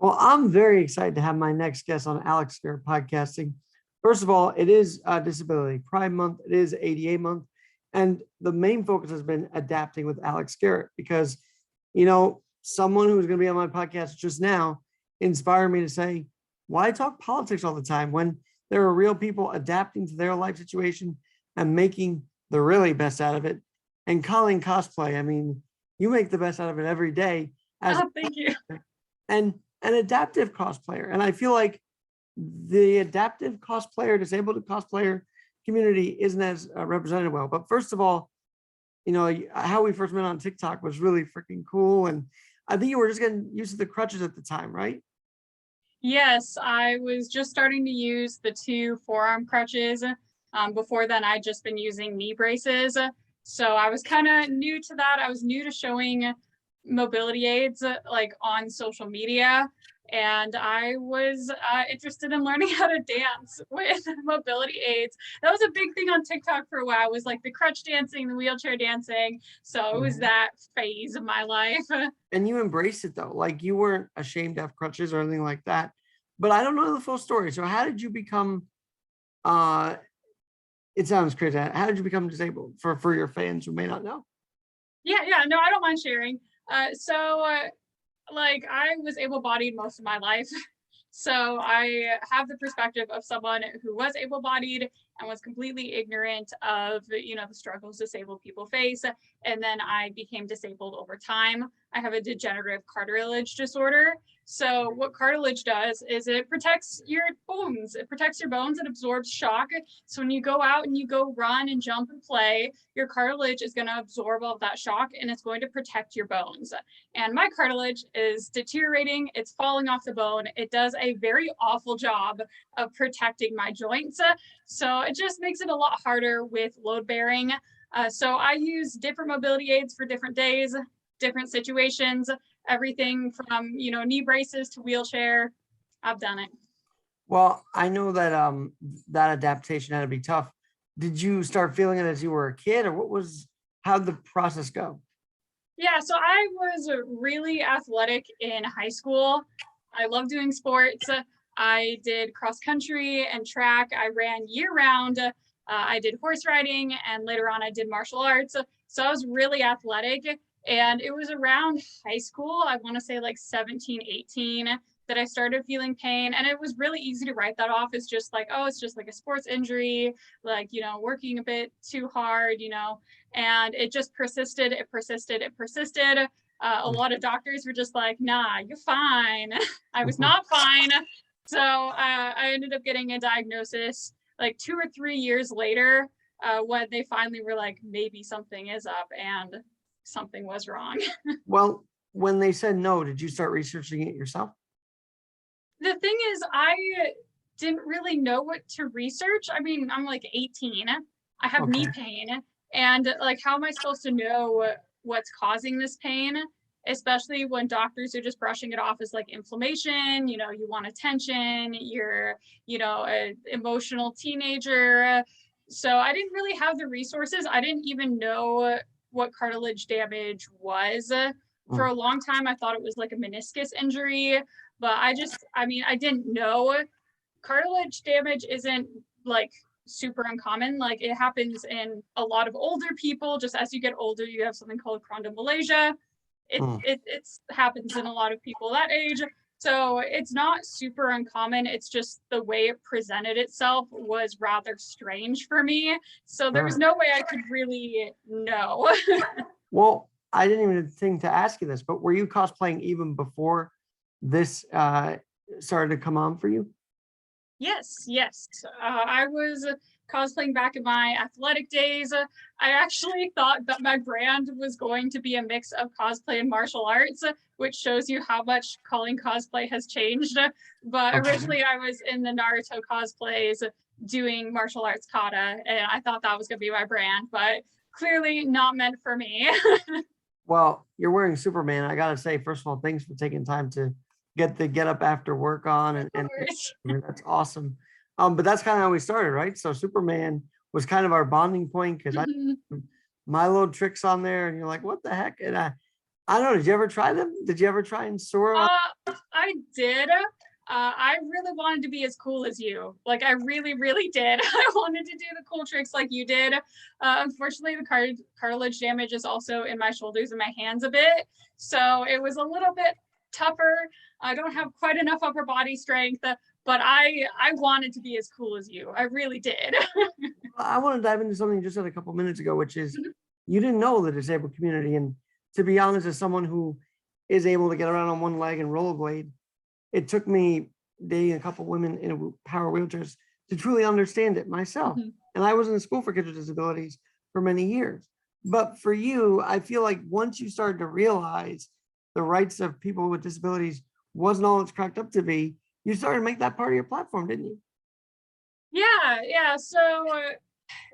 Well, I'm very excited to have my next guest on Alex Garrett Podcasting. First of all, it is Disability Pride Month. It is ADA month. And the main focus has been adapting with Alex Garrett because, someone who's going to be on my podcast just now inspired me to say, why talk politics all the time when there are real people adapting to their life situation and making the really best out of it? And Colleen Cosplay, I mean, you make the best out of it every day as Thank you. and an adaptive cosplayer. And I feel like the adaptive cosplayer, disabled cosplayer community isn't as represented well. But first of all, how we first met on TikTok was really freaking cool. And I think you were just getting used to the crutches at the time, right? Yes, I was just starting to use the 2 forearm crutches. Before then, I'd just been using knee braces. So I was kind of new to that. I was new to showing mobility aids like on social media. And I was interested in learning how to dance with mobility aids. That was a big thing on TikTok for a while, was like the crutch dancing, the wheelchair dancing. So it was that phase of my life. And you embraced it though. Like you weren't ashamed to have crutches or anything like that. But I don't know the full story. So how did you become, it sounds crazy. How did you become disabled for your fans who may not know? Yeah, no, I don't mind sharing. Like I was able-bodied most of my life. So I have the perspective of someone who was able-bodied and was completely ignorant of, the struggles disabled people face. And then I became disabled over time. I have a degenerative cartilage disorder. So what cartilage does is it protects your bones. It protects your bones. It absorbs shock. So when you go out and you go run and jump and play, your cartilage is going to absorb all of that shock and it's going to protect your bones. And my cartilage is deteriorating. It's falling off the bone. It does a very awful job of protecting my joints. So it just makes it a lot harder with load bearing. So I use different mobility aids for different days, different situations, everything from, knee braces to wheelchair. I've done it. Well, I know that that adaptation had to be tough. Did you start feeling it as you were a kid, or how'd the process go? Yeah, so I was really athletic in high school. I love doing sports. I did cross country and track. I ran year round. I did horse riding, and later on I did martial arts. So I was really athletic. And it was around high school, I want to say like 17, 18, that I started feeling pain. And it was really easy to write that off as just like, oh, it's just like a sports injury, like, working a bit too hard, and it just persisted. It persisted. A lot of doctors were just like, nah, you're fine. I was not fine. So I ended up getting a diagnosis like 2 or 3 years later when they finally were like, maybe something is up, and something was wrong. Well, when they said no, did you start researching it yourself? The thing is, I didn't really know what to research. I mean, I'm like 18. I have knee pain. And like, how am I supposed to know what's causing this pain? Especially when doctors are just brushing it off as like inflammation, you want attention, you're, an emotional teenager. So I didn't really have the resources. I didn't even know what cartilage damage was. For a long time, I thought it was like a meniscus injury, but I didn't know. Cartilage damage isn't like super uncommon. Like it happens in a lot of older people. Just as you get older, you have something called chondromalacia. It happens in a lot of people that age. So it's not super uncommon. It's just the way it presented itself was rather strange for me. So there was no way I could really know. Well, I didn't even think to ask you this, but were you cosplaying even before this started to come on for you? Yes. I was cosplaying back in my athletic days. I actually thought that my brand was going to be a mix of cosplay and martial arts, which shows you how much Colleen Cosplay has changed. But originally I was in the Naruto cosplays doing martial arts kata, and I thought that was going to be my brand, but clearly not meant for me. Well, you're wearing Superman. I gotta say, first of all, thanks for taking time to get the get up after work on, and that's awesome. But that's kind of how we started, right? So Superman was kind of our bonding point because I my little tricks on there, and you're like, what the heck? And I don't know. Did you ever try them? Did you ever try and soar? I did. I really wanted to be as cool as you. Like, I really, really did. I wanted to do the cool tricks like you did. Unfortunately, the cartilage damage is also in my shoulders and my hands a bit. So it was a little bit tougher. I don't have quite enough upper body strength, but I wanted to be as cool as you. I really did. I want to dive into something you just said a couple minutes ago, which is you didn't know the disabled community. And to be honest, as someone who is able to get around on one leg and rollerblade, it took me dating a couple women in power wheelchairs to truly understand it myself. And I was in school for kids with disabilities for many years. But for you, I feel like once you started to realize the rights of people with disabilities wasn't all it's cracked up to be, you started to make that part of your platform, didn't you? Yeah. So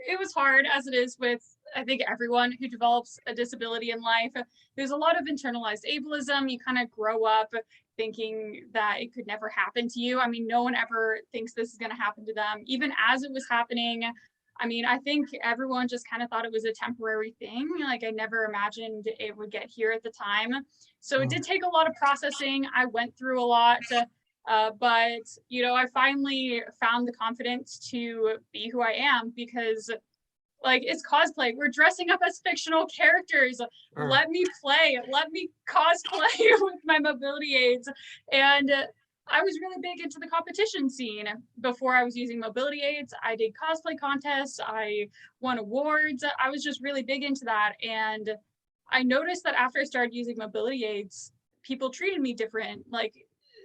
it was hard, as it is with, I think, everyone who develops a disability in life. There's a lot of internalized ableism. You kind of grow up thinking that it could never happen to you. I mean, no one ever thinks this is going to happen to them. Even as it was happening, I mean, I think everyone just kind of thought it was a temporary thing. Like, I never imagined it would get here at the time. So it did take a lot of processing. I went through a lot. But, you know, I finally found the confidence to be who I am, because, like, it's cosplay. We're dressing up as fictional characters. Let me play. Let me cosplay with my mobility aids. And I was really big into the competition scene. Before I was using mobility aids, I did cosplay contests. I won awards. I was just really big into that. And I noticed that after I started using mobility aids, people treated me different. Like,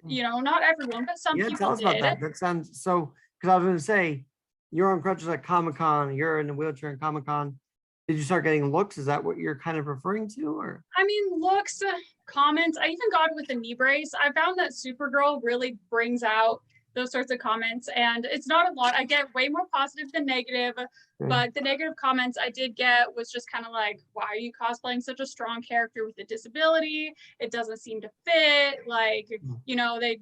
you know, not everyone, but some people tell us about that. That sounds so, because I was going to say, you're on crutches at Comic-Con, you're in a wheelchair at Comic-Con. Did you start getting looks? Is that what you're kind of referring to? Or I mean, looks, comments. I even got it with a knee brace. I found that Supergirl really brings out those sorts of comments, and it's not a lot. I get way more positive than negative, but the negative comments I did get was just kind of like, why are you cosplaying such a strong character with a disability? It doesn't seem to fit. Like, you know, they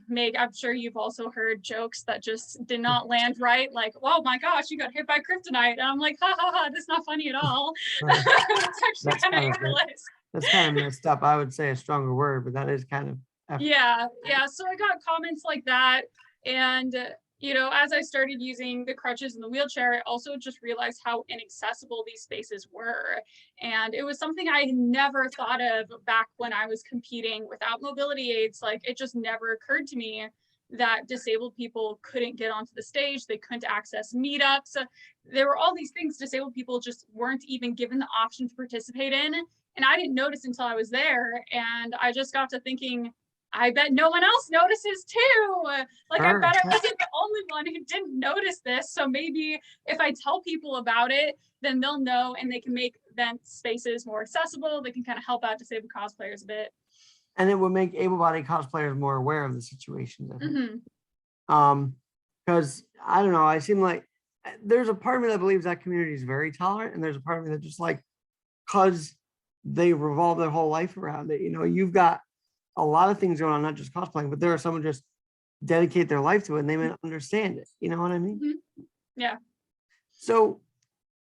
make, I'm sure you've also heard jokes that just did not land right. Like, oh my gosh, you got hit by kryptonite. And I'm like, ha ha ha, that's not funny at all. It's actually kind of ableist. That's kind of messed up. I would say a stronger word, but that is kind of yeah. So I got comments like that. And you know, as I started using the crutches and the wheelchair, I also just realized how inaccessible these spaces were. And it was something I had never thought of back when I was competing without mobility aids. Like, it just never occurred to me that disabled people couldn't get onto the stage. They couldn't access meetups. There were all these things disabled people just weren't even given the option to participate in. And I didn't notice until I was there. And I just got to thinking, I bet no one else notices too. Like, I bet I wasn't the only one who didn't notice this. So maybe if I tell people about it, then they'll know, and they can make event spaces more accessible. They can kind of help out disabled cosplayers a bit. And it would make able-bodied cosplayers more aware of the situations. Because I don't know, I seem like there's a part of me that believes that community is very tolerant, and there's a part of me that just, like, because they revolve their whole life around it. You know, you've got a lot of things going on, not just cosplaying, but there are some who just dedicate their life to it, and they may understand it. You know what I mean? Yeah. So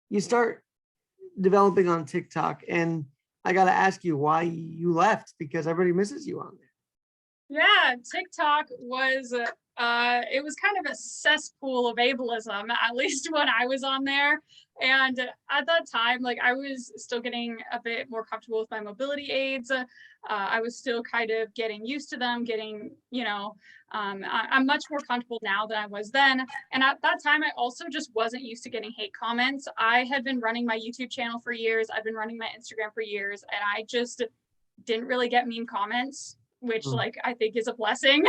you start developing on TikTok, and I got to ask you why you left, because everybody misses you on there. Yeah, TikTok was it was kind of a cesspool of ableism, at least when I was on there. And at that time, like, I was still getting a bit more comfortable with my mobility aids. I was still kind of getting used to them, getting, you know, I'm much more comfortable now than I was then. And at that time, I also just wasn't used to getting hate comments. I had been running my YouTube channel for years. I've been running my Instagram for years, and I just didn't really get mean comments, which like, I think is a blessing.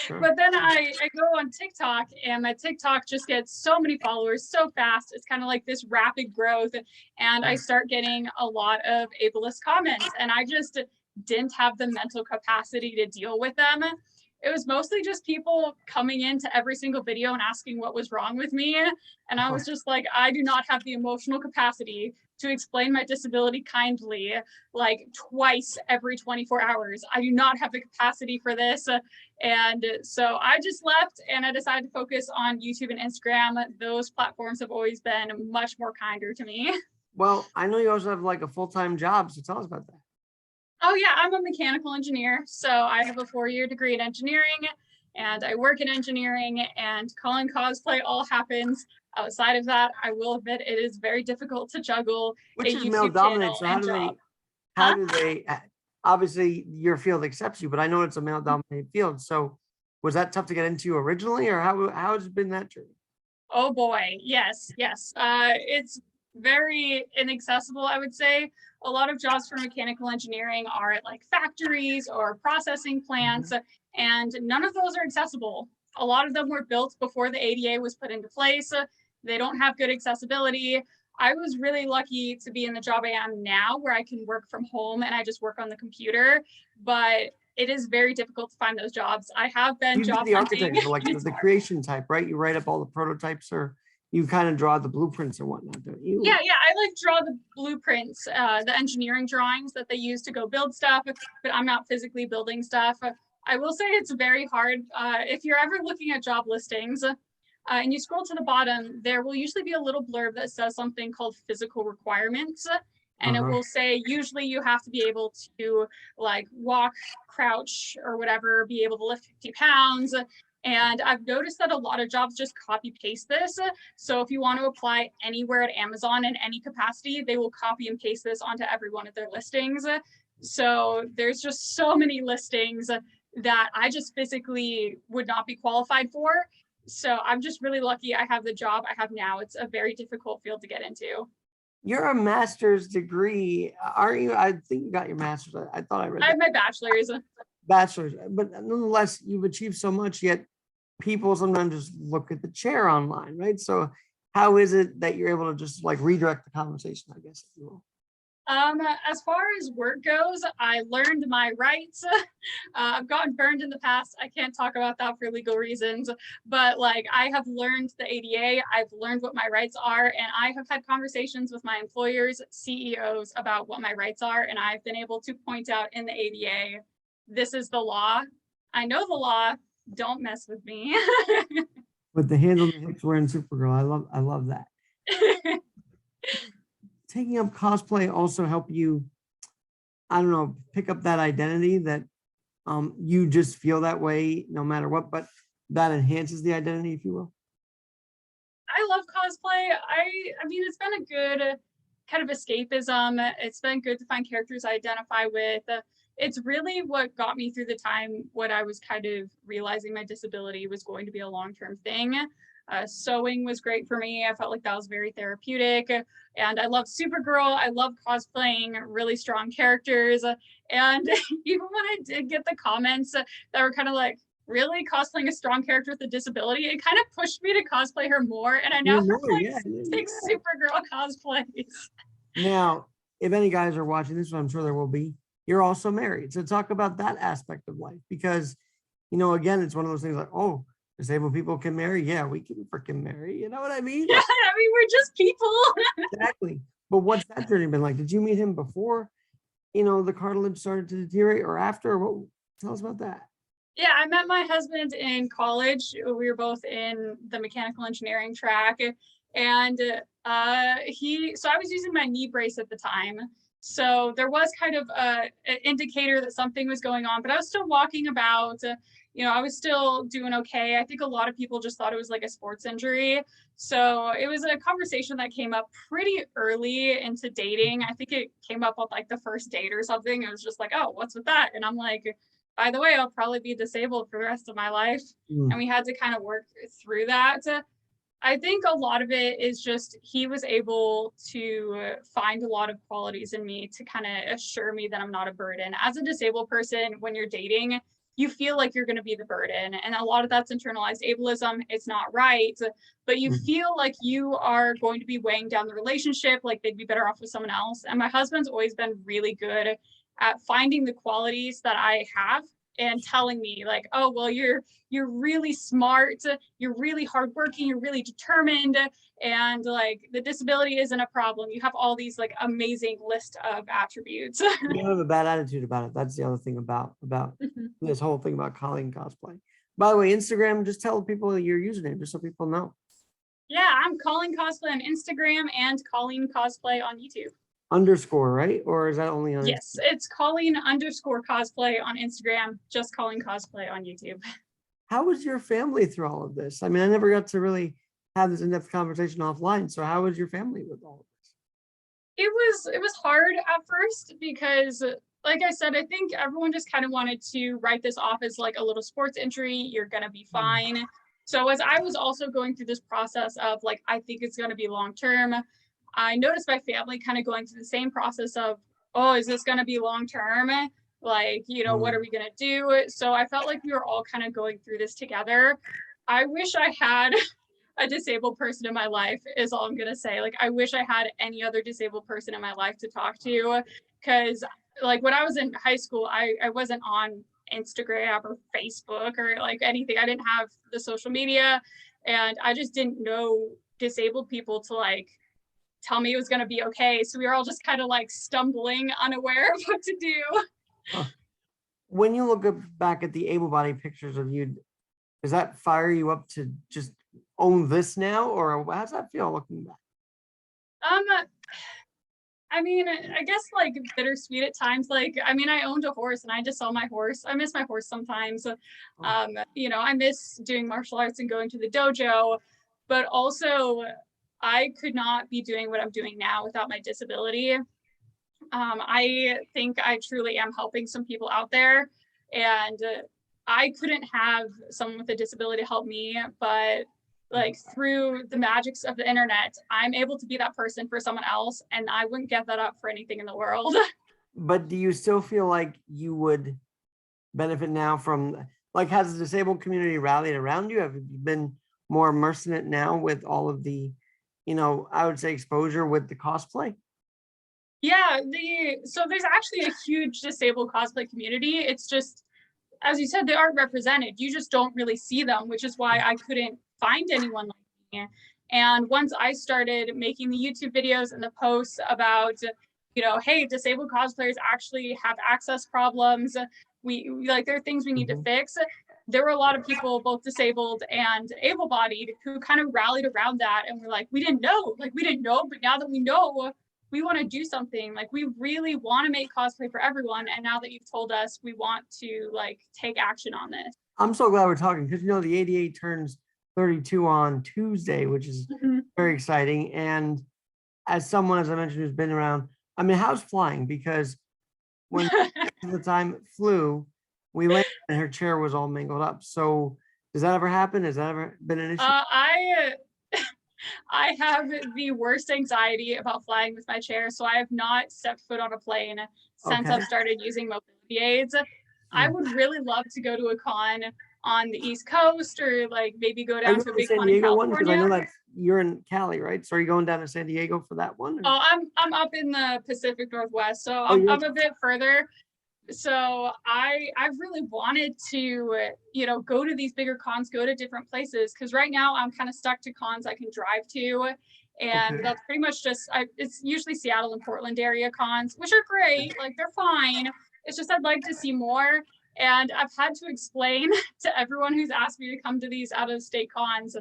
But then I go on TikTok, and my TikTok just gets so many followers so fast. It's kind of like this rapid growth, and I start getting a lot of ableist comments, and I just didn't have the mental capacity to deal with them. It was mostly just people coming into every single video and asking what was wrong with me. And I was just like, I do not have the emotional capacity to explain my disability kindly, like twice every 24 hours. I do not have the capacity for this. And so I just left, and I decided to focus on YouTube and Instagram. Those platforms have always been much more kinder to me. Well, I know you also have like a full-time job, so tell us about that. Oh yeah, I'm a mechanical engineer. So I have a 4-year degree in engineering and I work in engineering, and Colleen Cosplay all happens. Outside of that, I will admit it is very difficult to juggle Which a is male YouTube channel dominated. So and job. how Huh? do they, obviously your field accepts you, but I know it's a male dominated field. So was that tough to get into originally, or how has it been that journey? Oh boy, yes, yes. It's very inaccessible, I would say. A lot of jobs for mechanical engineering are at like factories or processing plants, and none of those are accessible. A lot of them were built before the ADA was put into place. They don't have good accessibility. I was really lucky to be in the job I am now, where I can work from home and I just work on the computer, but it is very difficult to find those jobs. I have been You do job the hunting. architecture, like the creation type, right? You write up all the prototypes, or you kind of draw the blueprints or whatnot, don't you? Yeah, I like draw the blueprints, the engineering drawings that they use to go build stuff, but I'm not physically building stuff. I will say it's very hard. If you're ever looking at job listings and you scroll to the bottom, there will usually be a little blurb that says something called physical requirements. And it will say usually you have to be able to like walk, crouch, or whatever, be able to lift 50 pounds. And I've noticed that a lot of jobs just copy paste this. So if you want to apply anywhere at Amazon in any capacity, they will copy and paste this onto every one of their listings. So there's just so many listings that I just physically would not be qualified for. So I'm just really lucky I have the job I have now. It's a very difficult field to get into. You're a master's degree, aren't you? I think you got your master's. I thought I read I that. have my bachelor's. Bachelor's, but nonetheless, you've achieved so much, yet people sometimes just look at the chair online, right? So how is it that you're able to just like redirect the conversation, I guess, if you will? As far as work goes, I learned my rights. I've gotten burned in the past. I can't talk about that for legal reasons, but like I have learned the ADA, I've learned what my rights are, and I have had conversations with my employers, CEOs about what my rights are, and I've been able to point out in the ADA, this is the law. I know the law. Don't mess with me. With the hands on the hips wearing Supergirl. I love that. Taking up cosplay also help you, I don't know, pick up that identity that you just feel that way no matter what, but that enhances the identity, if you will. I love cosplay. I mean, it's been a good kind of escapism. It's been good to find characters I identify with. It's really what got me through the time when I was kind of realizing my disability was going to be a long-term thing. Sewing was great for me. I felt like that was very therapeutic. And I love Supergirl. I love cosplaying really strong characters. And even when I did get the comments that were kind of like, really cosplaying a strong character with a disability, it kind of pushed me to cosplay her more. And I now have like 6 Supergirl cosplays. Now, if any guys are watching this, I'm sure there will be, you're also married. So talk about that aspect of life, because, you know, again, it's one of those things like, oh, disabled people can marry. Yeah, we can freaking marry. You know what I mean? Yeah, I mean, we're just people. Exactly. But what's that journey been like? Did you meet him before, you know, the cartilage started to deteriorate, or after? What? Tell us about that. Yeah, I met my husband in college. We were both in the mechanical engineering track. And so I was using my knee brace at the time. So there was kind of an indicator that something was going on, but I was still walking about. I was still doing okay. I think a lot of people just thought it was like a sports injury. So it was a conversation that came up pretty early into dating. I think it came up on like the first date or something. It was just like, oh, what's with that? And I'm like, by the way, I'll probably be disabled for the rest of my life. And we had to kind of work through that. I think a lot of it is just he was able to find a lot of qualities in me to kind of assure me that I'm not a burden. As a disabled person, when you're dating, you feel like you're going to be the burden. And a lot of that's internalized ableism. It's not right, but you feel like you are going to be weighing down the relationship, like they'd be better off with someone else. And my husband's always been really good at finding the qualities that I have and telling me like, oh, well, you're really smart, you're really hardworking, you're really determined, and like the disability isn't a problem. You have all these like amazing list of attributes. You don't have a bad attitude about it. That's the other thing about this whole thing about Colleen Cosplay. By the way, Instagram, just tell people your username just so people know. Yeah, I'm Colleen Cosplay on Instagram and Colleen Cosplay on YouTube. underscore, right? Or is that only on? Yes, it's Colleen_cosplay on Instagram, just Colleen Cosplay on YouTube. How was your family through all of this? I mean, I never got to really have this in-depth conversation offline. So how was your family with all of this? It was hard at first because, like I said, I think everyone just kind of wanted to write this off as like a little sports injury. You're gonna be fine. So as I was also going through this process of like, I think it's gonna be long term, I noticed my family kind of going through the same process of, oh, is this gonna be long term? Like, you know, what are we gonna do? So I felt like we were all kind of going through this together. I wish I had a disabled person in my life is all I'm gonna say. Like, I wish I had any other disabled person in my life to talk to, because like when I was in high school, I wasn't on Instagram or Facebook or like anything. I didn't have the social media, and I just didn't know disabled people to like tell me it was gonna be okay. So we were all just kind of like stumbling, unaware of what to do. When you look back at the able-bodied pictures of you, does that fire you up to just own this now, or how does that feel looking back? I mean, I guess like bittersweet at times. Like, I mean, I owned a horse and I just saw my horse. I miss my horse sometimes. You know, I miss doing martial arts and going to the dojo, but also I could not be doing what I'm doing now without my disability. I think I truly am helping some people out there, and I couldn't have someone with a disability help me, but like through the magics of the internet, I'm able to be that person for someone else, and I wouldn't give that up for anything in the world. But do you still feel like you would benefit now from, like, has the disabled community rallied around you? Have you been more immersed in it now with all of the, you know, I would say exposure with the cosplay? Yeah, so there's actually a huge disabled cosplay community. It's just, as you said, they aren't represented. You just don't really see them, which is why I couldn't find anyone like me. And once I started making the YouTube videos and the posts about, you know, hey, disabled cosplayers actually have access problems. We like, there are things we need to fix. There were a lot of people, both disabled and able-bodied, who kind of rallied around that and were like, we didn't know, but now that we know, we want to do something. Like, we really want to make cosplay for everyone, and now that you've told us, we want to like take action on this. I'm so glad we're talking, because you know the 88 turns 32 on Tuesday, which is very exciting. And as someone, as I mentioned, who's been around, I mean, how's flying? Because when the time it flew, we landed and her chair was all mangled up. So does that ever happen? Has that ever been an issue? I have the worst anxiety about flying with my chair, so I have not stepped foot on a plane since I've started using mobility aids. I would really love to go to a con on the East Coast, or like maybe go down to a big con in California. Because I know that you're in Cali, right? So are you going down to San Diego for that one? Oh, I'm up in the Pacific Northwest, so I'm a bit further. So I've really wanted to, you know, go to these bigger cons, go to different places, because right now I'm kind of stuck to cons I can drive to, and that's pretty much just, it's usually Seattle and Portland area cons, which are great, like they're fine. It's just I'd like to see more, and I've had to explain to everyone who's asked me to come to these out-of-state cons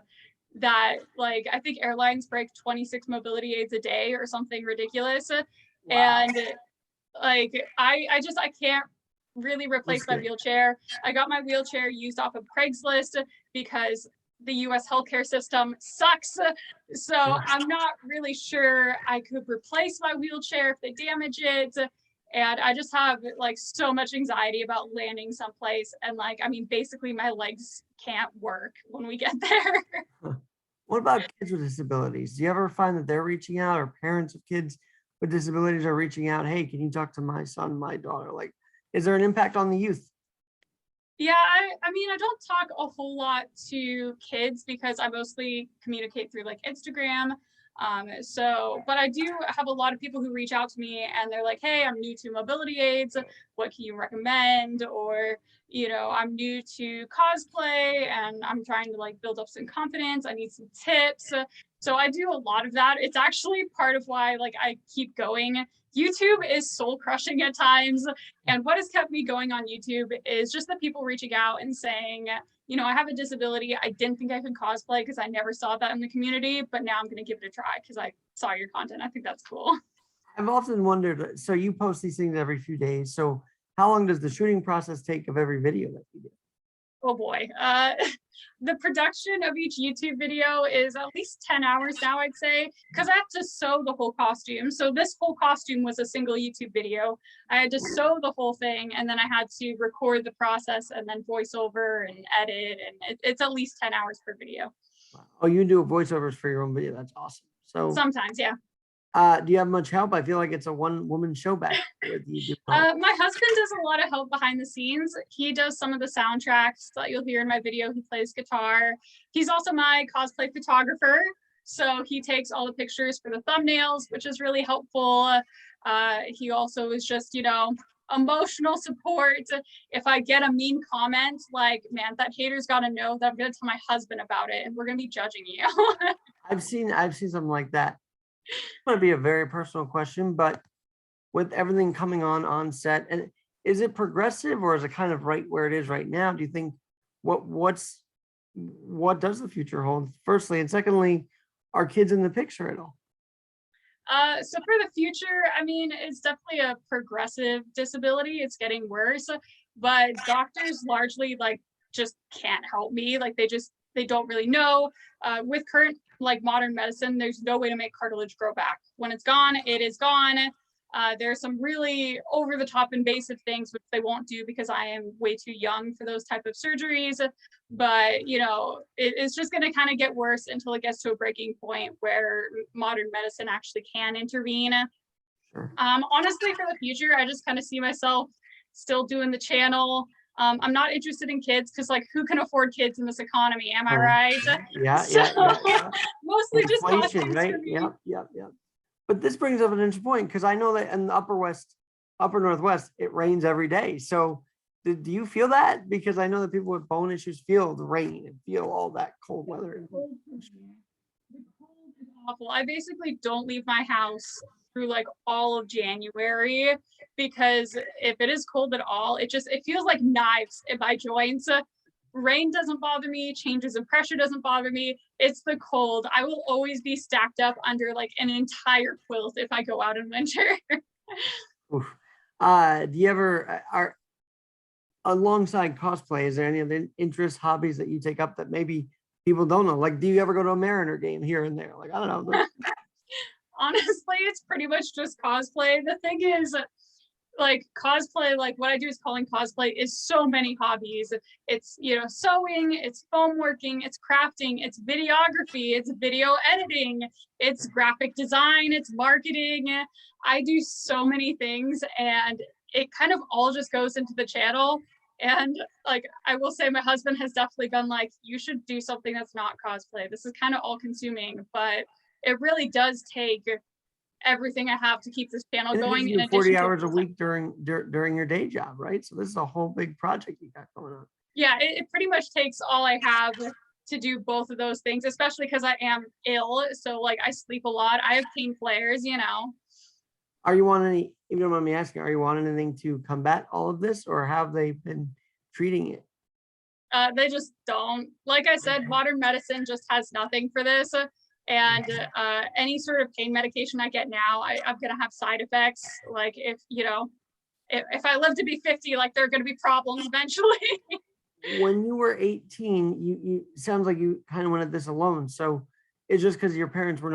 that, like, I think airlines break 26 mobility aids a day or something ridiculous. Wow. And like, I can't really replace my wheelchair. I got my wheelchair used off of Craigslist because the US healthcare system sucks. So I'm not really sure I could replace my wheelchair if they damage it. And I just have like so much anxiety about landing someplace. And like, I mean, basically my legs can't work when we get there. What about kids with disabilities? Do you ever find that they're reaching out, or parents of kids with disabilities are reaching out? Hey, can you talk to my son, my daughter? Like, is there an impact on the youth? Yeah, I mean, I don't talk a whole lot to kids because I mostly communicate through like Instagram. But I do have a lot of people who reach out to me and they're like, hey, I'm new to mobility aids. What can you recommend? Or, you know, I'm new to cosplay and I'm trying to like build up some confidence. I need some tips. So I do a lot of that. It's actually part of why like I keep going. YouTube is soul crushing at times. And what has kept me going on YouTube is just the people reaching out and saying, you know, I have a disability. I didn't think I could cosplay because I never saw that in the community, but now I'm going to give it a try because I saw your content. I think that's cool. I've often wondered, so you post these things every few days. So how long does the shooting process take of every video that you do? Oh boy. The production of each YouTube video is at least 10 hours now, I'd say, because I have to sew the whole costume. So this whole costume was a single YouTube video. I had to sew the whole thing, and then I had to record the process and then voiceover and edit, and it's at least 10 hours per video. Wow. Oh, you do voiceovers for your own video. That's awesome. So Sometimes, yeah. do you have much help? I feel like it's a one-woman show back with you. My husband does a lot of help behind the scenes. He does some of the soundtracks that you'll hear in my video. He plays guitar. He's also my cosplay photographer. So he takes all the pictures for the thumbnails, which is really helpful. He also is just, emotional support. If I get a mean comment, like, man, that hater's got to know that I'm going to tell my husband about it and we're going to be judging you. I've seen something like that. It's going to be a very personal question, but with everything coming on set, and is it progressive or is it kind of right where it is right now? Do you think what does the future hold? Firstly, and secondly, are kids in the picture at all? So for the future, I mean, it's definitely a progressive disability. It's getting worse, but doctors largely just can't help me. They don't really know. With current modern medicine, there's no way to make cartilage grow back. When it's gone, it is gone. There's some really over the top invasive things which they won't do because I am way too young for those type of surgeries. But it's just going to kind of get worse until it gets to a breaking point where modern medicine actually can intervene. Sure. Honestly, for the future, I just kind of see myself still doing the channel. I'm not interested in kids because who can afford kids in this economy? Am I right? Yeah. Mostly just inflation, right? Yep. But this brings up an interesting point because I know that in the upper Northwest, it rains every day. So do you feel that? Because I know that people with bone issues feel the rain and feel all that cold weather. The cold is awful. I basically don't leave my house through all of January because if it is cold at all, it feels like knives in my joints. Rain doesn't bother me, changes in pressure doesn't bother me. It's the cold. I will always be stacked up under an entire quilt if I go out in winter. Do you ever are alongside cosplay, is there any other interests, hobbies that you take up that maybe people don't know? Do you ever go to a Mariner game here and there? I don't know. Honestly, it's pretty much just cosplay. The thing is, cosplay, what I do is calling cosplay is so many hobbies. It's sewing, it's foam working, it's crafting, it's videography, it's video editing, it's graphic design, it's marketing. I do so many things and it kind of all just goes into the channel. And I will say my husband has definitely been you should do something that's not cosplay. This is kind of all consuming, but it really does take everything I have to keep this channel going. In 40 hours a week during your day job, right? So this is a whole big project you got going on. Yeah, it pretty much takes all I have to do both of those things, especially because I am ill. So I sleep a lot. I have pain flares, Are you on any, if you don't mind me asking, are you on anything to combat all of this, or have they been treating it? They just don't. Like I said, modern medicine just has nothing for this. And any sort of pain medication I get now, I'm going to have side effects. If I live to be 50, there are going to be problems eventually. When you were 18, you sounds like you kind of went at this alone. So it's just because your parents were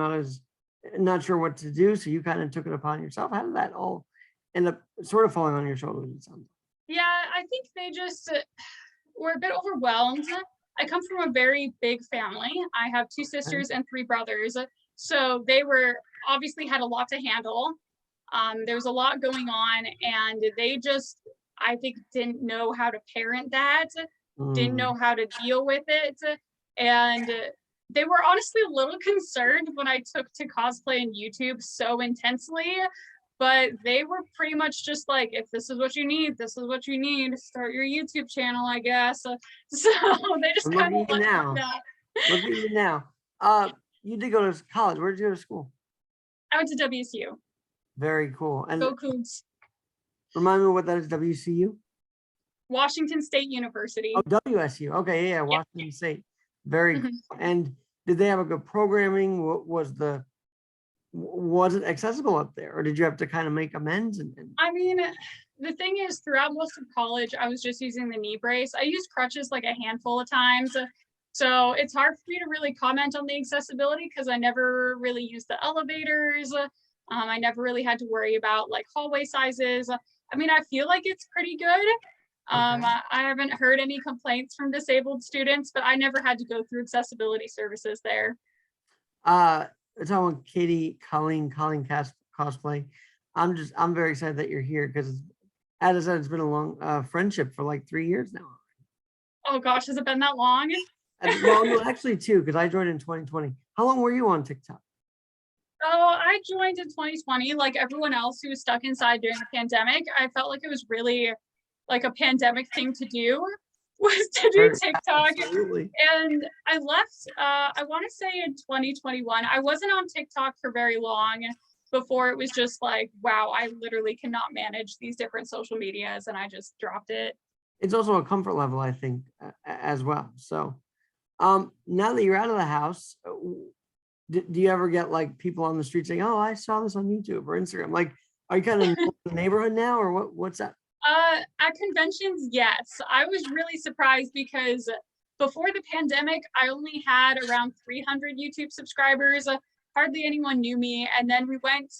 not sure what to do. So you kind of took it upon yourself. How did that all end up sort of falling on your shoulders? Yeah, I think they just were a bit overwhelmed. I come from a very big family. I have 2 sisters and 3 brothers. So they obviously had a lot to handle. There's a lot going on and they just, I think, didn't know how to parent that, didn't know how to deal with it. And they were honestly a little concerned when I took to cosplay and YouTube so intensely, but they were pretty much just if this is what you need, this is what you need, start your YouTube channel, I guess. So they just kind of look at you now. You did go to college. Where did you go to school? I went to WSU. Very cool. And go Cougs. Remind me what that is, WCU? Washington State University. Oh, WSU. Okay, yeah, Washington State. Very cool. And did they have a good programming? What was the was it accessible up there, or did you have to kind of make amends? I mean, the thing is, throughout most of college, I was just using the knee brace. I used crutches like a handful of times. So it's hard for me to really comment on the accessibility because I never really used the elevators. I never really had to worry about like hallway sizes. I mean, I feel like it's pretty good. Okay. I haven't heard any complaints from disabled students, but I never had to go through accessibility services there. It's on Colleen Cosplay. I'm very excited that you're here because, as I said, it's been a long friendship for like 3 years now. Oh gosh, has it been that long? Well, no, actually 2, because I joined in 2020. How long were you on TikTok? Oh, I joined in 2020, like everyone else who was stuck inside during the pandemic. I felt like it was really like a pandemic thing to do, was to do TikTok. Absolutely. And I left, I want to say in 2021. I wasn't on TikTok for very long before it was just like, wow, I literally cannot manage these different social medias, and I just dropped it. It's also a comfort level, I think, as well. So, now that you're out of the house, do you ever get like people on the street saying, "Oh, I saw this on YouTube or Instagram"? Like, are you kind of in the neighborhood now, or what's that? At conventions, yes. I was really surprised because before the pandemic, I only had around 300 YouTube subscribers. Hardly anyone knew me. And then we went,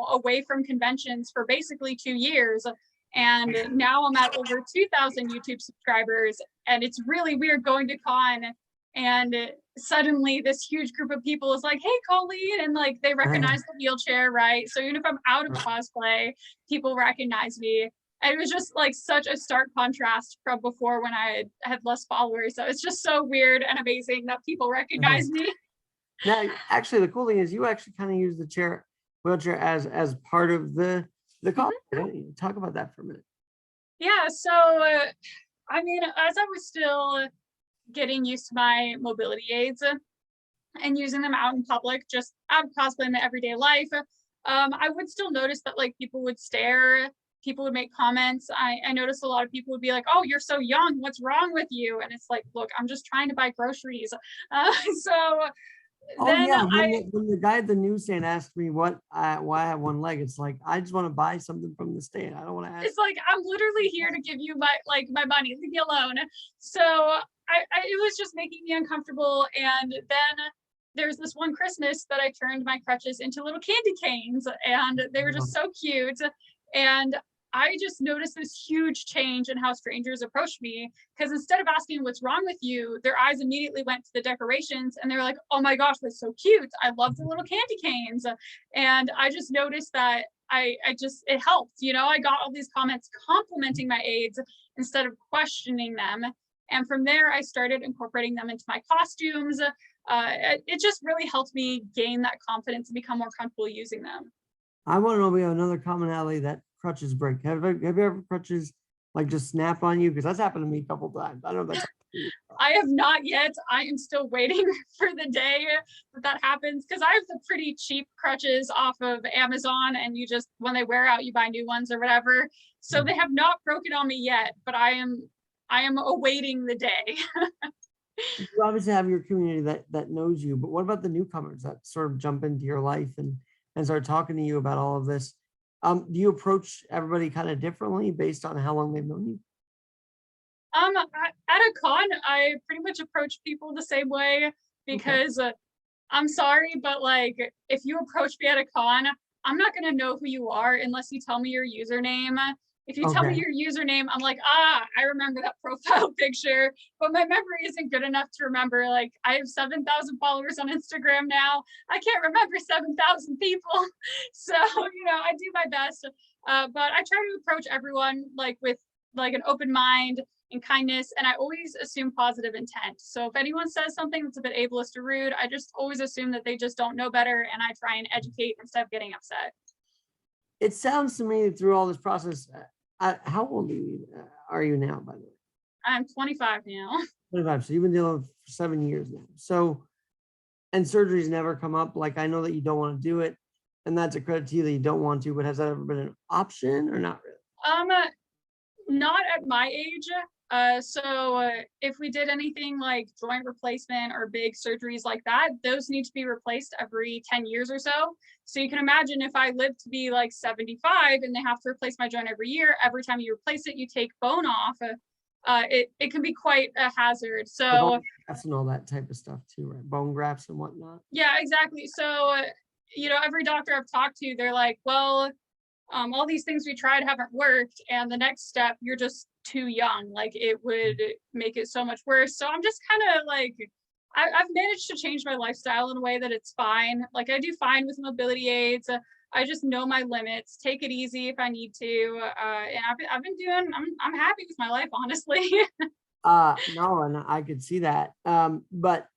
away from conventions for basically 2 years. And now I'm at over 2,000 YouTube subscribers. And it's really weird going to con and suddenly this huge group of people is like, "Hey, Colleen," and like they recognize the wheelchair, right? So even if I'm out of cosplay, people recognize me. And it was just like such a stark contrast from before when I had less followers. So it's just so weird and amazing that people recognize me. Now, actually, the cool thing is you actually kind of use the wheelchair as part of the cosplay, don't you? Talk about that for a minute. Yeah, so I mean, as I was still getting used to my mobility aids and using them out in public, just out of cosplay in the everyday life, I would still notice that like people would stare, people would make comments. I noticed a lot of people would be like, "Oh, you're so young, what's wrong with you?" And it's like, look, I'm just trying to buy groceries. So Oh then yeah, when the guy at the newsstand asked me why I have one leg, it's like I just want to buy something from the stand. I don't want to ask. It's like, I'm literally here to give you my money, leave me alone. So it was just making me uncomfortable. And then there's this one Christmas that I turned my crutches into little candy canes, and they were just so cute. And I just noticed this huge change in how strangers approached me, because instead of asking what's wrong with you, their eyes immediately went to the decorations and they were like, "Oh my gosh, that's so cute. I love the little candy canes." And I just noticed that it helped. I got all these comments complimenting my aids instead of questioning them. And from there, I started incorporating them into my costumes. It just really helped me gain that confidence and become more comfortable using them. I want to know if we have another commonality that crutches break. Have you ever crutches like just snap on you? Because that's happened to me a couple times. I don't know if that's I have not yet. I am still waiting for the day that happens, because I have the pretty cheap crutches off of Amazon, and you just, when they wear out, you buy new ones or whatever. So they have not broken on me yet, but I am awaiting the day. you obviously have your community that knows you, but what about the newcomers that sort of jump into your life and start talking to you about all of this? Do you approach everybody kind of differently based on how long they've known you? At a con, I pretty much approach people the same way, because I'm sorry, but like if you approach me at a con, I'm not gonna know who you are unless you tell me your username. If you tell me your username, I'm like, I remember that profile picture, but my memory isn't good enough to remember. Like, I have 7,000 followers on Instagram now. I can't remember 7,000 people. So, I do my best, but I try to approach everyone like with like an open mind and kindness, and I always assume positive intent. So if anyone says something that's a bit ableist or rude, I just always assume that they just don't know better, and I try and educate instead of getting upset. It sounds to me through all this process, how old are you now, by the way? I'm 25 now. 25. So you've been dealing with for 7 years now. So, and surgery's never come up. Like, I know that you don't want to do it, and that's a credit to you that you don't want to, but has that ever been an option or not really? Not at my age. So if we did anything like joint replacement or big surgeries like that, those need to be replaced every 10 years or so. So you can imagine if I live to be like 75 and they have to replace my joint every year, every time you replace it, you take bone off. It can be quite a hazard. So grafts and all that type of stuff too, right? Bone grafts and whatnot. yeah, exactly. So, every doctor I've talked to, they're like, well, all these things we tried haven't worked. And the next step, you're just too young. Like it would make it so much worse. So I'm just kind of like, I've managed to change my lifestyle in a way that it's fine. Like I do fine with mobility aids. I just know my limits, take it easy if I need to. And I've been doing, I'm happy with my life, honestly. No, and I could see that. But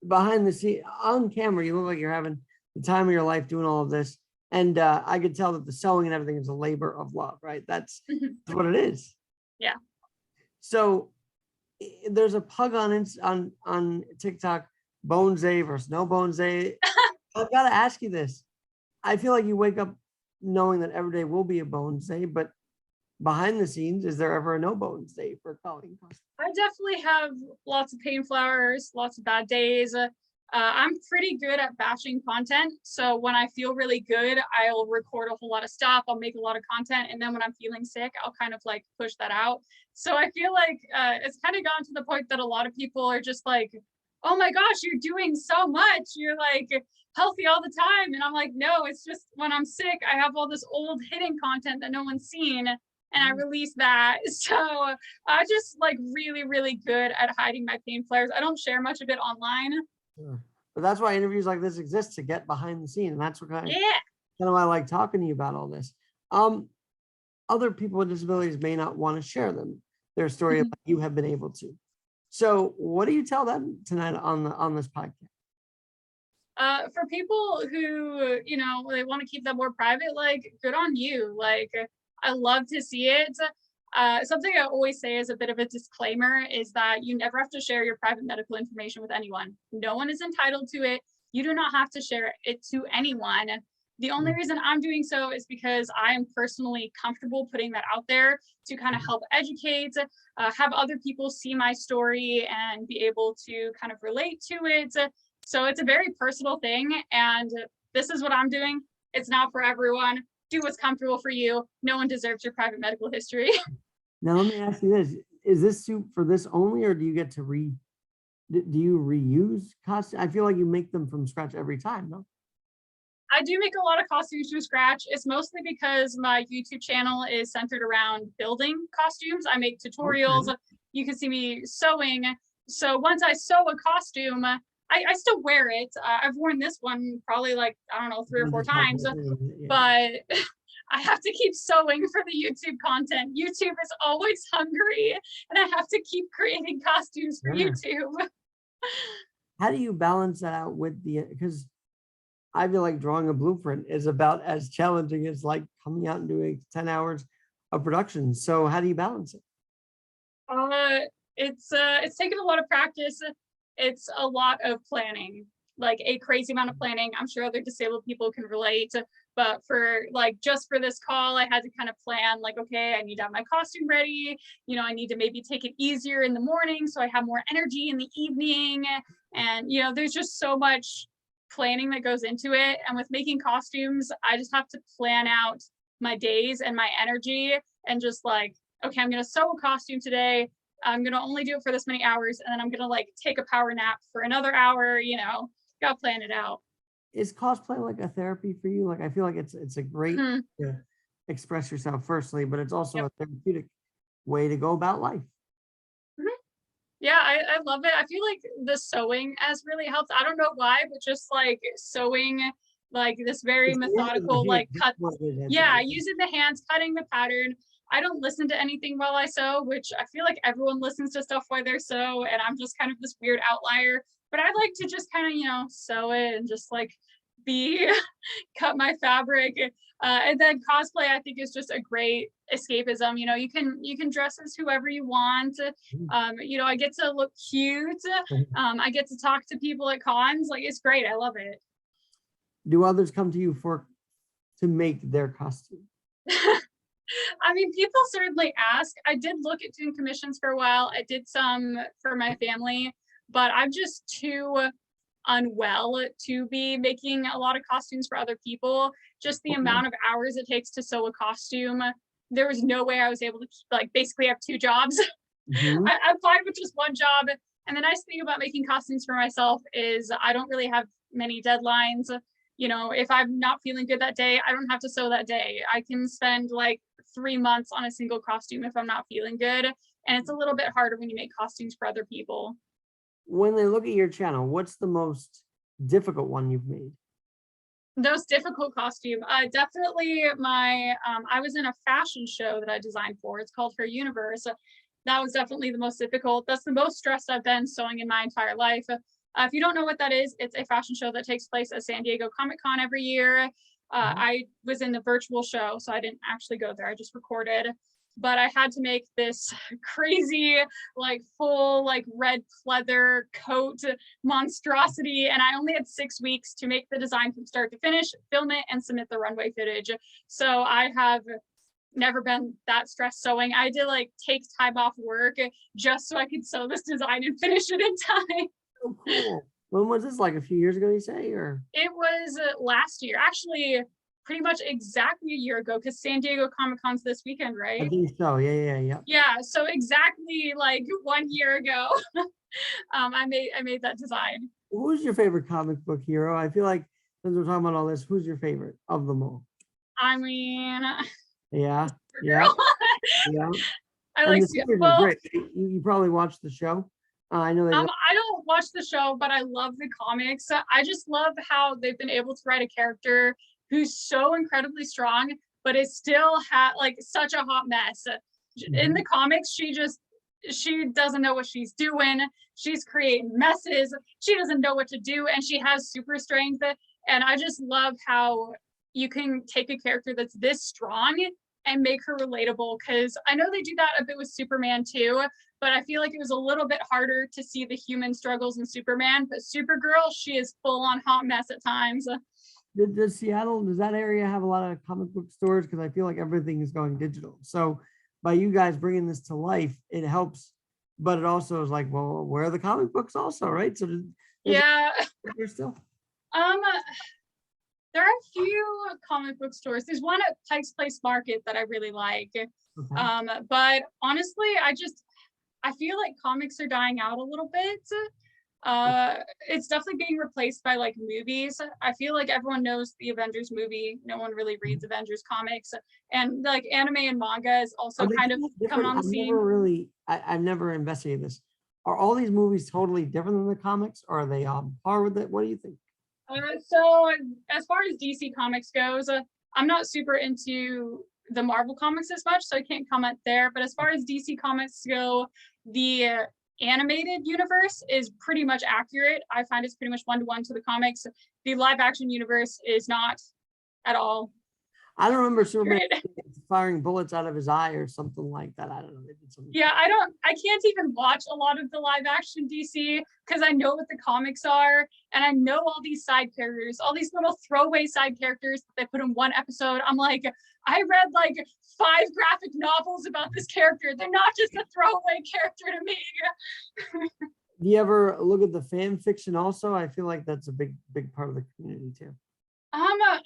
behind the scene on camera, you look like you're having the time of your life doing all of this. And I could tell that the sewing and everything is a labor of love, right? That's what it is. Yeah. So there's a pug on TikTok, Bone Zay versus no Bone Zay. I've got to ask you this. I feel like you wake up knowing that every day will be a Bone Zay, but behind the scenes, is there ever a no Bone Zay for Colleen Cosplay? I definitely have lots of pain flowers, lots of bad days. I'm pretty good at batching content. So when I feel really good, I'll record a whole lot of stuff. I'll make a lot of content. And then when I'm feeling sick, I'll kind of like push that out. So I feel like it's kind of gotten to the point that a lot of people are just like, oh my gosh, you're doing so much. You're like healthy all the time. And I'm like, no, it's just when I'm sick, I have all this old hidden content that no one's seen. And I release that. So I just like really, really good at hiding my pain flares. I don't share much of it online. Sure. But that's why interviews like this exist, to get behind the scene. And that's what kind of Yeah. why I like talking to you about all this. Other people with disabilities may not want to share their story, like you have been able to. So what do you tell them tonight on this podcast? For people who, they want to keep that more private, like good on you. Like I love to see it. Something I always say as a bit of a disclaimer is that you never have to share your private medical information with anyone. No one is entitled to it. You do not have to share it to anyone. The only reason I'm doing so is because I am personally comfortable putting that out there to kind of help educate, have other people see my story and be able to kind of relate to it. So it's a very personal thing. And this is what I'm doing. It's not for everyone. Do what's comfortable for you. No one deserves your private medical history. Now, let me ask you this. Is this suit for this only, or do you get to do you reuse costumes? I feel like you make them from scratch every time, no? I do make a lot of costumes from scratch. It's mostly because my YouTube channel is centered around building costumes. I make tutorials. Okay. You can see me sewing. So once I sew a costume, I still wear it. I've worn this one probably like, I don't know, 3 or 4 times, but I have to keep sewing for the YouTube content. YouTube is always hungry and I have to keep creating costumes for YouTube. How do you balance that out with because I feel like drawing a blueprint is about as challenging as like coming out and doing 10 hours of production. So how do you balance it? It's taken a lot of practice. It's a lot of planning, like a crazy amount of planning. I'm sure other disabled people can relate, but just for this call, I had to kind of plan like, okay, I need to have my costume ready. I need to maybe take it easier in the morning so I have more energy in the evening. And, there's just so much planning that goes into it. And with making costumes, I just have to plan out my days and my energy and just like, okay, I'm going to sew a costume today. I'm going to only do it for this many hours. And then I'm going to like take a power nap for another hour, got to plan it out. Is cosplay like a therapy for you? Like, I feel like it's a great to express yourself firstly, but it's also a therapeutic way to go about life. Yeah, I love it. I feel like the sewing has really helped. I don't know why, but just like sewing, like this very methodical, like cut. Yeah, using the hands, cutting the pattern. I don't listen to anything while I sew, which I feel like everyone listens to stuff while they're sew, and I'm just kind of this weird outlier. But I like to just kind of, sew it and just like cut my fabric. And then cosplay, I think, is just a great escapism. You can dress as whoever you want. I get to look cute. I get to talk to people at cons. Like, it's great. I love it. Do others come to you to make their costume? I mean, people certainly ask. I did look at doing commissions for a while. I did some for my family, but I'm just too unwell to be making a lot of costumes for other people. Just the Okay. amount of hours it takes to sew a costume. There was no way I was able to like basically have two jobs. Mhm. I'm fine with just one job. And the nice thing about making costumes for myself is I don't really have many deadlines. You know, if I'm not feeling good that day, I don't have to sew that day. I can spend like 3 months on a single costume if I'm not feeling good. And it's a little bit harder when you make costumes for other people. When they look at your channel, what's the most difficult one you've made? Most difficult costume, definitely my, I was in a fashion show that I designed for. It's called Her Universe. That was definitely the most difficult. That's the most stressed I've been sewing in my entire life. If you don't know what that is, it's a fashion show that takes place at San Diego Comic-Con every year. Mhm. I was in the virtual show, so I didn't actually go there. I just recorded. But I had to make this crazy, like full, like red pleather coat monstrosity. And I only had 6 weeks to make the design from start to finish, film it, and submit the runway footage. So I have never been that stressed sewing. I did like take time off work just so I could sew this design and finish it in time. Oh, cool. When was this? Like a few years ago, you say, or? It was last year, actually, pretty much exactly a year ago, because San Diego Comic Con's this weekend, I right? think so. Yeah, yeah, yeah. Yeah, so exactly like 1 year ago, I made that design. Who's your favorite comic book hero? I feel like since we're talking about all this, who's your favorite of them all? I mean, Yeah, yeah, girl, yeah. I And like the series is well, great. You probably watched the show. I know they. I don't watch the show, but I love the comics. I just love how they've been able to write a character who's so incredibly strong, but is still like such a hot mess. In Mhm. the comics, she doesn't know what she's doing. She's creating messes. She doesn't know what to do, and she has super strength. And I just love how you can take a character that's this strong and make her relatable, because I know they do that a bit with Superman too, but I feel like it was a little bit harder to see the human struggles in Superman. But Supergirl, she is full on hot mess at times. Does Seattle, does that area have a lot of comic book stores? Because I feel like everything is going digital. So by you guys bringing this to life, it helps, but it also is like, well, where are the comic books also, right? So there's Yeah, there still. um, there are a few comic book stores. There's one at Pike's Place Market that I really like. Okay. But honestly, I feel like comics are dying out a little bit. It's definitely being replaced by like movies. I feel like everyone knows the Avengers movie. No one really reads Avengers comics, and like anime and manga is Are also they kind of coming different? on the scene. I've never investigated this. Are all these movies totally different than the comics? Or are they on par with it? What do you think? So as far as DC Comics goes, I'm not super into the Marvel comics as much, so I can't comment there. But as far as DC Comics go, the animated universe is pretty much accurate. I find it's pretty much 1-to-1 to the comics. The live action universe is not at all I don't remember Superman accurate. firing bullets out of his eye or something like that. I don't know. They did something. Yeah, I can't even watch a lot of the live action DC because I know what the comics are, and I know all these side characters, all these little throwaway side characters that they put in one episode. I'm like, I read like 5 graphic novels about this character. They're not just a throwaway character to me. Do you ever look at the fan fiction also? I feel like that's a big part of the community too. I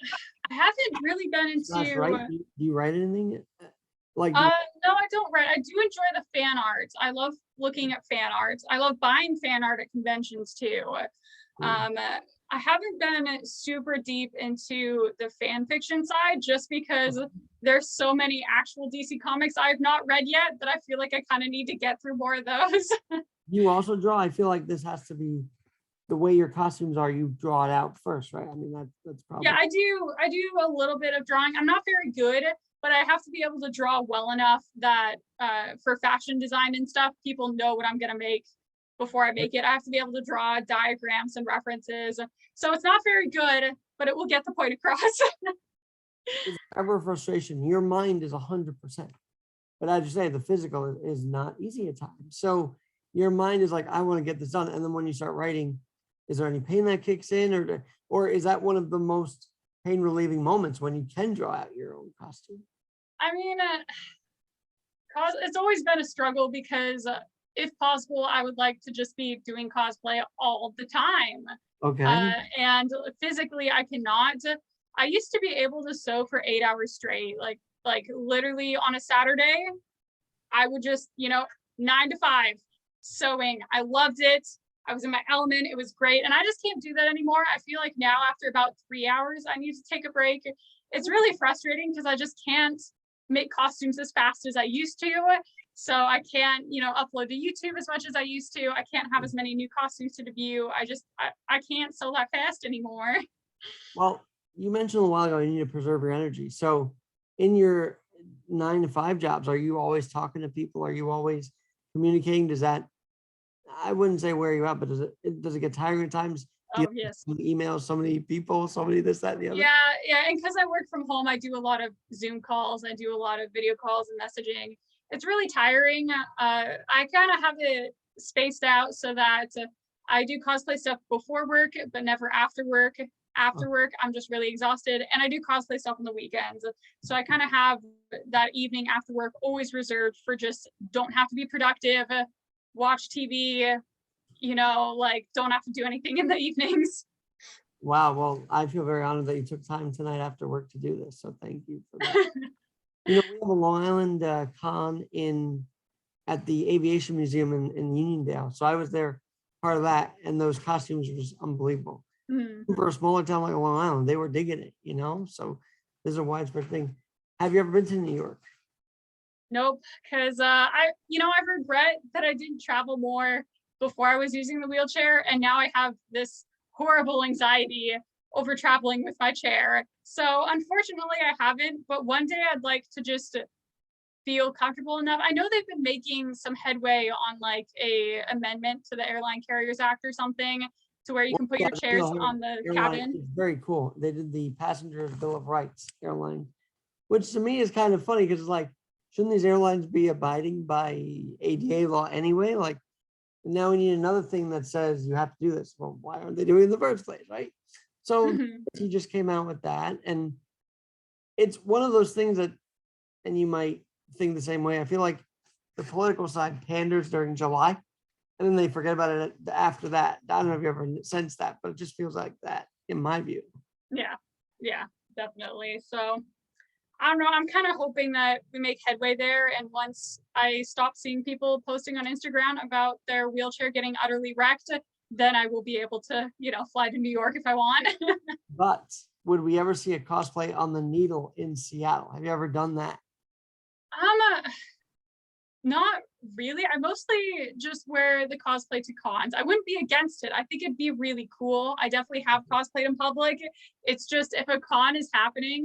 haven't really been Gosh, into. right? Do you write anything? Like, No, I don't write. I do enjoy the fan arts. I love looking at fan arts. I love buying fan art at conventions too. I haven't been super deep into the fan fiction side just because there's so many actual DC comics I have not read yet that I feel like I kind of need to get through more of those. you also draw? I feel like this has to be the way your costumes are. You draw it out first, right? I mean, that's probably. Yeah, I do a little bit of drawing. I'm not very good, but I have to be able to draw well enough that for fashion design and stuff, people know what I'm gonna make before I make it. I have to be able to draw diagrams and references. So it's not very good, but it will get the point across. Is ever frustration. Your mind is 100%. But as you say, the physical is not easy at times. So your mind is like, I want to get this done. And then when you start writing, is there any pain that kicks in, or is that one of the most pain relieving moments when you can draw out your own costume? I mean, it's always been a struggle because if possible, I would like to just be doing cosplay all the time. Okay. And physically, I cannot. I used to be able to sew for 8 hours straight, like literally on a Saturday. I would just, 9 to 5 sewing. I loved it. I was in my element. It was great. And I just can't do that anymore. I feel like now after about 3 hours, I need to take a break. It's really frustrating because I just can't make costumes as fast as I used to. So I can't, upload to YouTube as much as I used to. I can't have as many new costumes to debut. I can't sew that fast anymore. Well, you mentioned a while ago you need to preserve your energy. So in your 9 to 5 jobs, are you always talking to people? Are you always communicating? Does that, I wouldn't say wear you out, but does it get tiring at times? Oh, yes. So many emails, so many people, so many this, that, and the other. Yeah. And because I work from home, I do a lot of Zoom calls. I do a lot of video calls and messaging. It's really tiring. I kind of have it spaced out so that I do cosplay stuff before work, but never after work. After work, I'm just really exhausted, and I do cosplay stuff on the weekends. So I kind of have that evening after work always reserved for just don't have to be productive, watch TV, don't have to do anything in the evenings. Wow. Well, I feel very honored that you took time tonight after work to do this. So thank you for that. We have a Long Island con at the Aviation Museum in Uniondale. So I was there, part of that, and those costumes were just unbelievable. For a smaller town like Long Island, they were digging it, so this is a widespread thing. Have you ever been to New York? Nope, because I regret that I didn't travel more before I was using the wheelchair, and now I have this horrible anxiety over traveling with my chair. So unfortunately I haven't, but one day I'd like to just feel comfortable enough. I know they've been making some headway on like a amendment to the Airline Carriers Act or something, to where you can put your chairs on the cabin. It's very cool. They did the Passenger Bill of Rights airline, which to me is kind of funny because it's like, shouldn't these airlines be abiding by ADA law anyway? Like, now we need another thing that says you have to do this. Well, why aren't they doing it in the first place, right? So he just came out with that, and it's one of those things that, and you might think the same way. I feel like the political side panders during July, and then they forget about it after that. I don't know if you ever sensed that, but it just feels like that in my view. Yeah, definitely. So I don't know. I'm kind of hoping that we make headway there. And once I stop seeing people posting on Instagram about their wheelchair getting utterly wrecked, then I will be able to, fly to New York if I want. But would we ever see a cosplay on the Needle in Seattle? Have you ever done that? Not really. I mostly just wear the cosplay to cons. I wouldn't be against it. I think it'd be really cool. I definitely have cosplayed in public. It's just if a con is happening,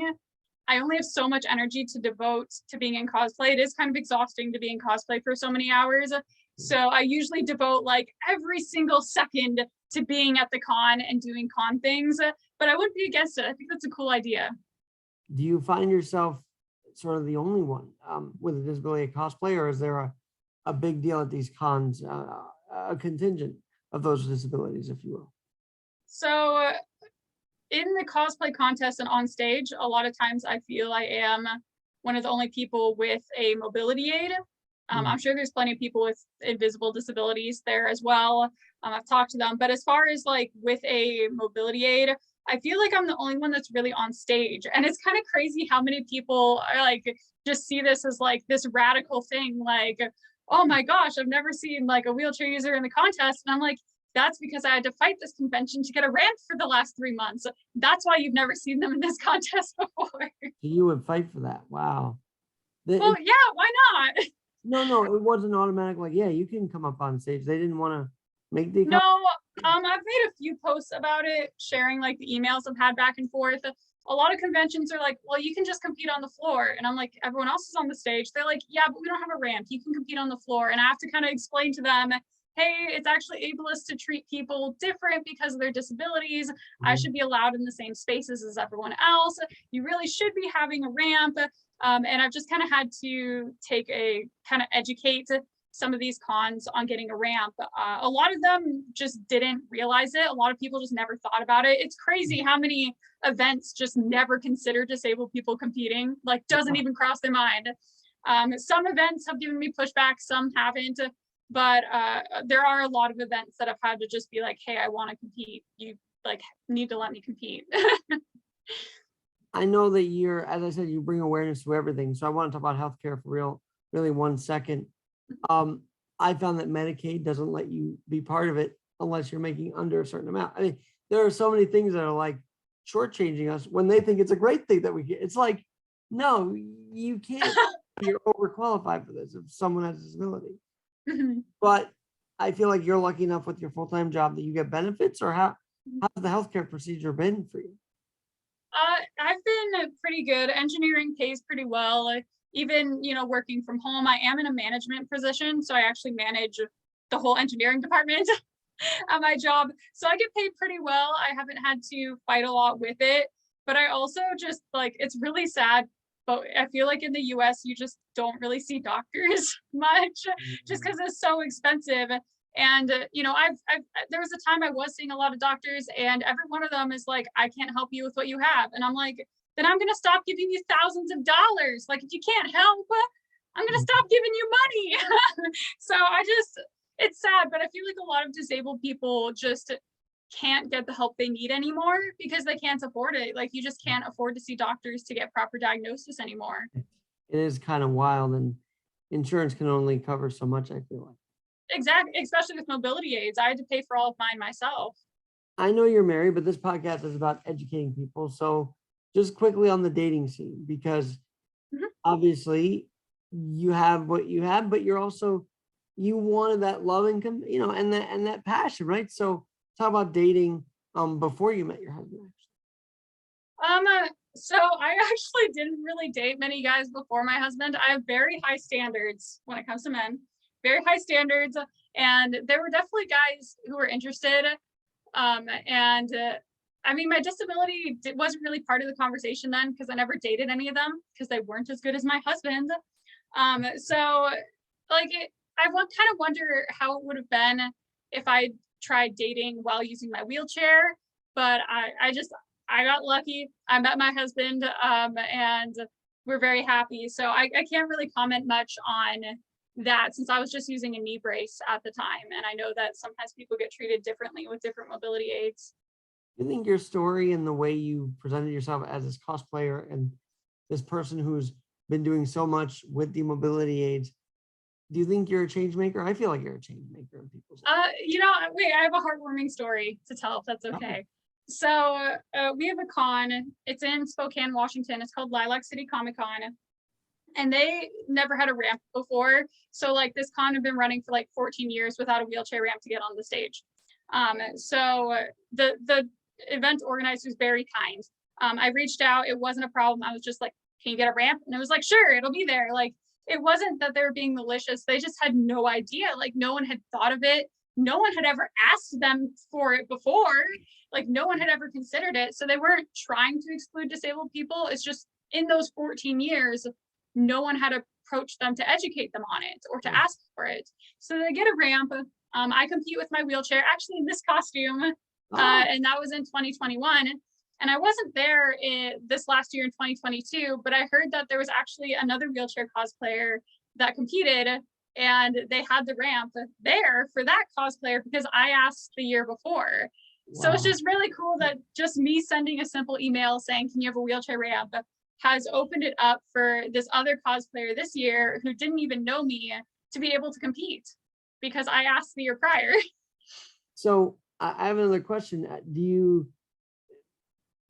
I only have so much energy to devote to being in cosplay. It is kind of exhausting to be in cosplay for so many hours. So I usually devote like every single second to being at the con and doing con things, but I wouldn't be against it. I think that's a cool idea. Do you find yourself sort of the only one with a disability cosplay, or is there a big deal at these cons, a contingent of those with disabilities, if you will? So in the cosplay contest and on stage, a lot of times I feel I am one of the only people with a mobility aid. I'm sure there's plenty of people with invisible disabilities there as well. I've talked to them, but as far as like with a mobility aid, I feel like I'm the only one that's really on stage. And it's kind of crazy how many people are like, just see this as like this radical thing. Like, oh my gosh, I've never seen like a wheelchair user in the contest. And I'm like, that's because I had to fight this convention to get a ramp for the last 3 months. That's why you've never seen them in this contest before. You would fight for that. Wow. Well, yeah, why not? No, it wasn't automatic. Like, yeah, you can come up on stage. They didn't want to make the. No, I've made a few posts about it, sharing like the emails I've had back and forth. A lot of conventions are like, well, you can just compete on the floor. And I'm like, everyone else is on the stage. They're like, yeah, but we don't have a ramp. You can compete on the floor. And I have to kind of explain to them, hey, it's actually ableist to treat people different because of their disabilities. I should be allowed in the same spaces as everyone else. You really should be having a ramp. And I've just kind of had to take a kind of educate some of these cons on getting a ramp. A lot of them just didn't realize it. A lot of people just never thought about it. It's crazy how many events just never consider disabled people competing, like doesn't even cross their mind. Some events have given me pushback, some haven't, but there are a lot of events that I've had to just be like, hey, I want to compete. You like need to let me compete. I know that you're, as I said, you bring awareness to everything. So I want to talk about healthcare for really 1 second. I found that Medicaid doesn't let you be part of it unless you're making under a certain amount. I mean, there are so many things that are like shortchanging us when they think it's a great thing that we get. It's like, no, you can't. You're overqualified for this if someone has a disability. But I feel like you're lucky enough with your full-time job that you get benefits, or how's the healthcare procedure been for you? I've been pretty good. Engineering pays pretty well. Even, working from home, I am in a management position. So I actually manage the whole engineering department at my job. So I get paid pretty well. I haven't had to fight a lot with it. But I also just it's really sad. But I feel like in the US, you just don't really see doctors much just because it's so expensive. And, there was a time I was seeing a lot of doctors, and every one of them is like, I can't help you with what you have. And I'm like, then I'm going to stop giving you thousands of dollars. Like, if you can't help, I'm going to stop giving you money. So it's sad, but I feel like a lot of disabled people just can't get the help they need anymore because they can't afford it. Like, you just can't afford to see doctors to get proper diagnosis anymore. It is kind of wild, and insurance can only cover so much, I feel like. Exactly, especially with mobility aids. I had to pay for all of mine myself. I know you're married, but this podcast is about educating people. So just quickly on the dating scene, because obviously you have what you have, but you're also, you wanted that love and, and that passion, right? So talk about dating before you met your husband. So I actually didn't really date many guys before my husband. I have very high standards when it comes to men. Very high standards, and there were definitely guys who were interested. I mean, my disability wasn't really part of the conversation then because I never dated any of them because they weren't as good as my husband. I kind of wonder how it would have been if I tried dating while using my wheelchair. But I got lucky. I met my husband, and we're very happy. So I can't really comment much on that since I was just using a knee brace at the time. And I know that sometimes people get treated differently with different mobility aids. Do you think your story and the way you presented yourself as this cosplayer and this person who's been doing so much with the mobility aids, do you think you're a change maker? I feel like you're a change maker in people's lives. Wait, I have a heartwarming story to tell if that's okay. So we have a con. It's in Spokane, Washington. It's called Lilac City Comic Con. And they never had a ramp before. So this con had been running for 14 years without a wheelchair ramp to get on the stage. So the event organizer was very kind. I reached out, it wasn't a problem. I was just like, can you get a ramp? And it was like, sure, it'll be there. It wasn't that they were being malicious. They just had no idea. No one had thought of it. No one had ever asked them for it before. No one had ever considered it. So they weren't trying to exclude disabled people. It's just in those 14 years, no one had approached them to educate them on it or to ask for it. So they get a ramp. I compete with my wheelchair, actually in this costume, and that was in 2021. And I wasn't there this last year in 2022, but I heard that there was actually another wheelchair cosplayer that competed, and they had the ramp there for that cosplayer because I asked the year before. Wow. So it's just really cool that just me sending a simple email saying, can you have a wheelchair ramp, has opened it up for this other cosplayer this year who didn't even know me to be able to compete because I asked the year prior. So I have another question. Do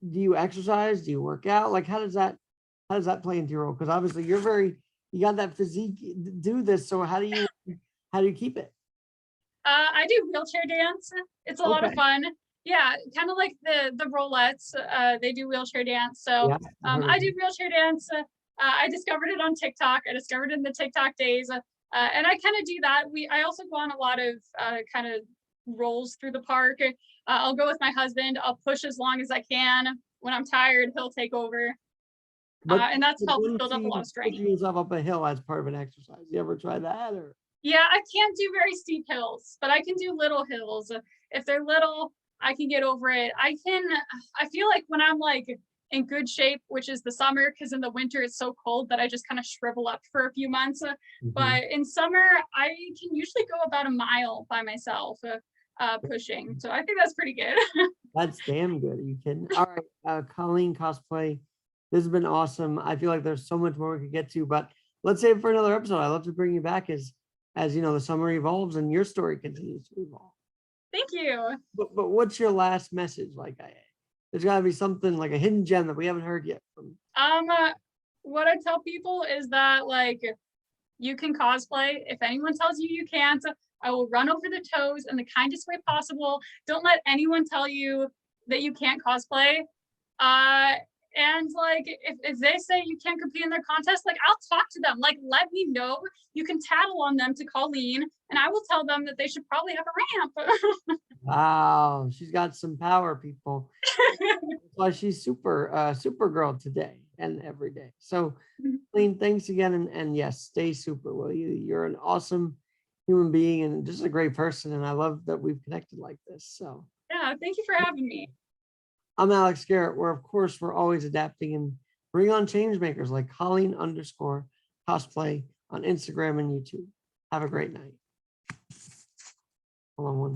you exercise? Do you work out? How does that play into your role? Because obviously you got that physique to do this. So how do you keep it? I do wheelchair dance. It's a lot of fun. Yeah, kind of like the Rollettes. They do wheelchair dance. So yeah, I do wheelchair dance. I discovered it on TikTok. I discovered it in the TikTok days. And I kind of do that. I also go on a lot of kind of rolls through the park. I'll go with my husband. I'll push as long as I can. When I'm tired, he'll take over. And that's helped build up a lot of strength. Pushing yourself up a hill as part of an exercise. You ever try that? Or Yeah, I can't do very steep hills, but I can do little hills. If they're little, I can get over it. I feel like when I'm like in good shape, which is the summer, because in the winter it's so cold that I just kind of shrivel up for a few months. But in summer, I can usually go about a mile by myself pushing. So I think that's pretty good. That's damn good. Are you kidding? All right, Colleen Cosplay, this has been awesome. I feel like there's so much more we could get to, but let's save it for another episode. I'd love to bring you back as you know, the summer evolves and your story continues to evolve. Thank you. But what's your last message? Like, there's got to be something like a hidden gem that we haven't heard yet from. What I tell people is that like you can cosplay. If anyone tells you you can't, I will run over the toes in the kindest way possible. Don't let anyone tell you that you can't cosplay. And like if they say you can't compete in their contest, like I'll talk to them. Like let me know. You can tattle on them to Colleen, and I will tell them that they should probably have a ramp. Wow, she's got some power, people. That's why she's super girl today and every day. So Colleen, thanks again, and yes, stay super, will you? You're an awesome human being and just a great person, and I love that we've connected like this. So Yeah, thank you for having me. I'm Alex Garrett, where of course we're always adapting and bring on change makers like Colleen_cosplay on Instagram and YouTube. Have a great night. Hold on one